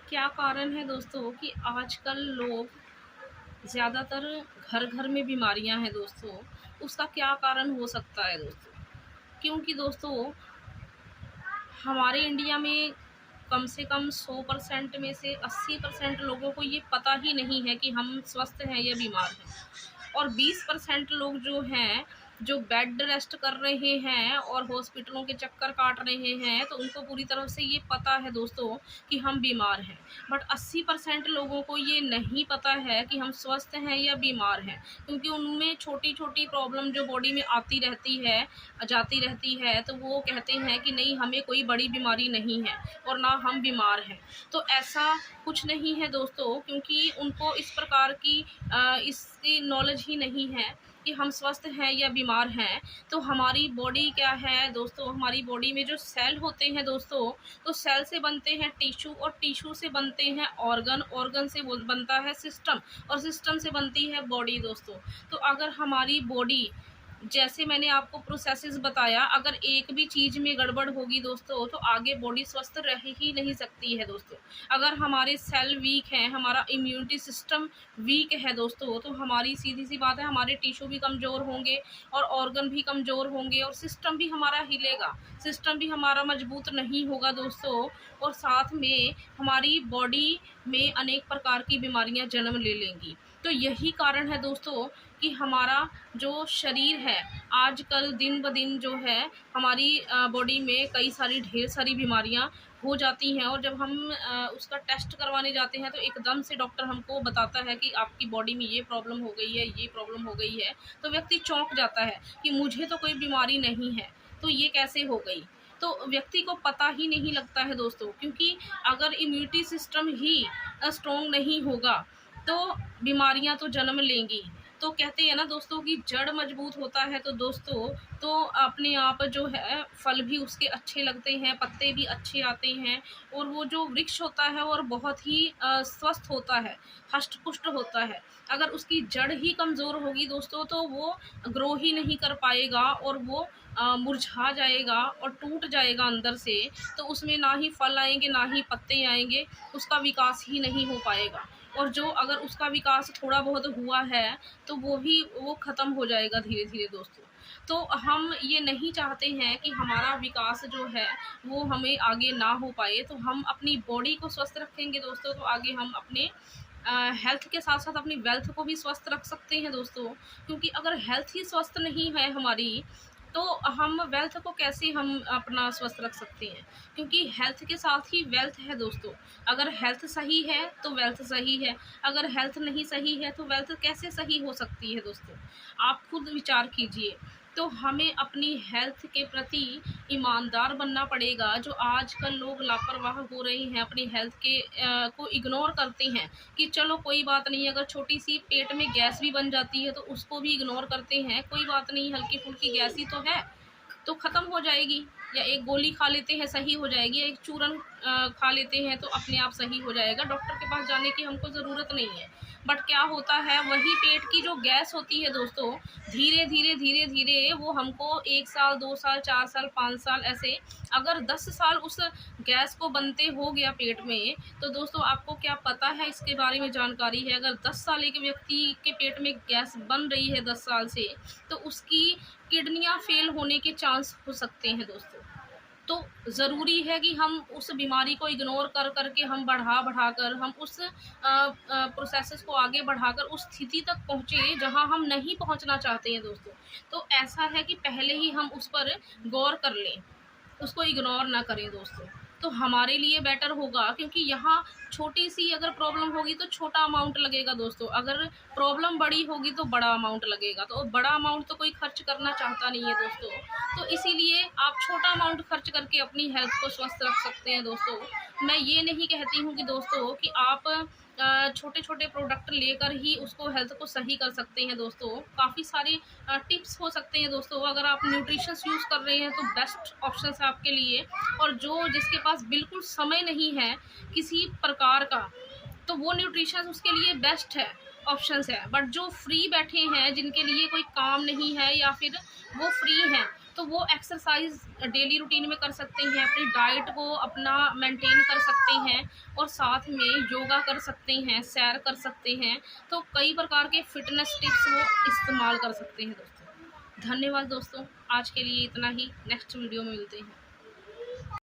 क्या कारण है दोस्तों कि आजकल लोग ज़्यादातर घर घर में बीमारियां हैं दोस्तों। उसका क्या कारण हो सकता है दोस्तों? क्योंकि दोस्तों हमारे इंडिया में कम से कम 100% में से 80% लोगों को ये पता ही नहीं है कि हम स्वस्थ हैं या बीमार हैं। और 20% लोग जो हैं, जो बेड रेस्ट कर रहे हैं और हॉस्पिटलों के चक्कर काट रहे हैं, तो उनको पूरी तरह से ये पता है दोस्तों कि हम बीमार हैं। बट 80% लोगों को ये नहीं पता है कि हम स्वस्थ हैं या बीमार हैं, क्योंकि उनमें छोटी छोटी प्रॉब्लम जो बॉडी में आती रहती है, जाती रहती है, तो वो कहते हैं कि नहीं, हमें कोई बड़ी बीमारी नहीं है और ना हम बीमार हैं। तो ऐसा कुछ नहीं है दोस्तों, क्योंकि उनको इस प्रकार की इसकी नॉलेज ही नहीं है कि हम स्वस्थ हैं या बीमार हैं। तो हमारी बॉडी क्या है दोस्तों, हमारी बॉडी में जो सेल होते हैं दोस्तों, तो सेल से बनते हैं टिश्यू और टिश्यू से बनते हैं ऑर्गन, ऑर्गन से बनता है सिस्टम और सिस्टम से बनती है बॉडी दोस्तों। तो अगर हमारी बॉडी, जैसे मैंने आपको प्रोसेसेस बताया, अगर एक भी चीज़ में गड़बड़ होगी दोस्तों, तो आगे बॉडी स्वस्थ रह ही नहीं सकती है दोस्तों। अगर हमारे सेल वीक हैं, हमारा इम्यूनिटी सिस्टम वीक है दोस्तों, तो हमारी सीधी सी बात है, हमारे टिश्यू भी कमज़ोर होंगे और ऑर्गन भी कमज़ोर होंगे और सिस्टम भी हमारा हिलेगा, सिस्टम भी हमारा मजबूत नहीं होगा दोस्तों। और साथ में हमारी बॉडी में अनेक प्रकार की बीमारियां जन्म ले लेंगी। तो यही कारण है दोस्तों कि हमारा जो शरीर है आजकल दिन ब दिन जो है, हमारी बॉडी में कई सारी ढेर सारी बीमारियां हो जाती हैं। और जब हम उसका टेस्ट करवाने जाते हैं, तो एकदम से डॉक्टर हमको बताता है कि आपकी बॉडी में ये प्रॉब्लम हो गई है, ये प्रॉब्लम हो गई है। तो व्यक्ति चौंक जाता है कि मुझे तो कोई बीमारी नहीं है, तो ये कैसे हो गई। तो व्यक्ति को पता ही नहीं लगता है दोस्तों, क्योंकि अगर इम्यूनिटी सिस्टम ही स्ट्रॉन्ग नहीं होगा, तो बीमारियां तो जन्म लेंगी। तो कहते हैं ना दोस्तों कि जड़ मजबूत होता है, तो दोस्तों तो अपने आप जो है फल भी उसके अच्छे लगते हैं, पत्ते भी अच्छे आते हैं और वो जो वृक्ष होता है और बहुत ही स्वस्थ होता है, हष्ट पुष्ट होता है। अगर उसकी जड़ ही कमज़ोर होगी दोस्तों, तो वो ग्रो ही नहीं कर पाएगा और वो मुरझा जाएगा और टूट जाएगा अंदर से। तो उसमें ना ही फल आएंगे, ना ही पत्ते आएंगे, उसका विकास ही नहीं हो पाएगा। और जो अगर उसका विकास थोड़ा बहुत हुआ है, तो वो ख़त्म हो जाएगा धीरे धीरे दोस्तों। तो हम ये नहीं चाहते हैं कि हमारा विकास जो है वो हमें आगे ना हो पाए। तो हम अपनी बॉडी को स्वस्थ रखेंगे दोस्तों, तो आगे हम अपने हेल्थ के साथ साथ अपनी वेल्थ को भी स्वस्थ रख सकते हैं दोस्तों। क्योंकि अगर हेल्थ ही स्वस्थ नहीं है हमारी, तो हम वेल्थ को कैसे हम अपना स्वस्थ रख सकते हैं। क्योंकि हेल्थ के साथ ही वेल्थ है दोस्तों। अगर हेल्थ सही है तो वेल्थ सही है, अगर हेल्थ नहीं सही है तो वेल्थ कैसे सही हो सकती है दोस्तों। आप खुद विचार कीजिए। तो हमें अपनी हेल्थ के प्रति ईमानदार बनना पड़ेगा। जो आजकल लोग लापरवाह हो रहे हैं, अपनी हेल्थ के को इग्नोर करते हैं कि चलो कोई बात नहीं, अगर छोटी सी पेट में गैस भी बन जाती है तो उसको भी इग्नोर करते हैं, कोई बात नहीं, हल्की फुल्की गैस ही तो है, तो ख़त्म हो जाएगी। या एक गोली खा लेते हैं सही हो जाएगी, एक चूरन खा लेते हैं तो अपने आप सही हो जाएगा, डॉक्टर के पास जाने की हमको ज़रूरत नहीं है। बट क्या होता है, वही पेट की जो गैस होती है दोस्तों, धीरे धीरे धीरे धीरे वो हमको 1 साल 2 साल 4 साल 5 साल ऐसे, अगर 10 साल उस गैस को बनते हो गया पेट में, तो दोस्तों आपको क्या पता है, इसके बारे में जानकारी है, अगर 10 साल एक व्यक्ति के पेट में गैस बन रही है 10 साल से, तो उसकी किडनियां फेल होने के चांस हो सकते हैं दोस्तों। तो ज़रूरी है कि हम उस बीमारी को इग्नोर कर करके हम बढ़ा कर हम उस प्रोसेसेस को आगे बढ़ाकर उस स्थिति तक पहुँचे जहां हम नहीं पहुंचना चाहते हैं दोस्तों। तो ऐसा है कि पहले ही हम उस पर गौर कर लें, उसको इग्नोर ना करें दोस्तों, तो हमारे लिए बेटर होगा। क्योंकि यहाँ छोटी सी अगर प्रॉब्लम होगी तो छोटा अमाउंट लगेगा दोस्तों, अगर प्रॉब्लम बड़ी होगी तो बड़ा अमाउंट लगेगा। तो बड़ा अमाउंट तो कोई खर्च करना चाहता नहीं है दोस्तों। तो इसीलिए आप छोटा अमाउंट खर्च करके अपनी हेल्थ को स्वस्थ रख सकते हैं दोस्तों। मैं ये नहीं कहती हूँ कि दोस्तों कि आप छोटे छोटे प्रोडक्ट लेकर ही उसको हेल्थ को सही कर सकते हैं दोस्तों। काफ़ी सारे टिप्स हो सकते हैं दोस्तों। अगर आप न्यूट्रिशंस यूज़ कर रहे हैं तो बेस्ट ऑप्शन है आपके लिए। और जो जिसके पास बिल्कुल समय नहीं है किसी प्रकार का, तो वो न्यूट्रिशन उसके लिए बेस्ट है, ऑप्शंस है। बट जो फ्री बैठे हैं, जिनके लिए कोई काम नहीं है या फिर वो फ्री हैं, तो वो एक्सरसाइज डेली रूटीन में कर सकते हैं, अपनी डाइट को अपना मेंटेन कर सकते हैं और साथ में योगा कर सकते हैं, सैर कर सकते हैं। तो कई प्रकार के फिटनेस टिप्स वो इस्तेमाल कर सकते हैं दोस्तों। धन्यवाद दोस्तों, आज के लिए इतना ही। नेक्स्ट वीडियो में मिलते हैं।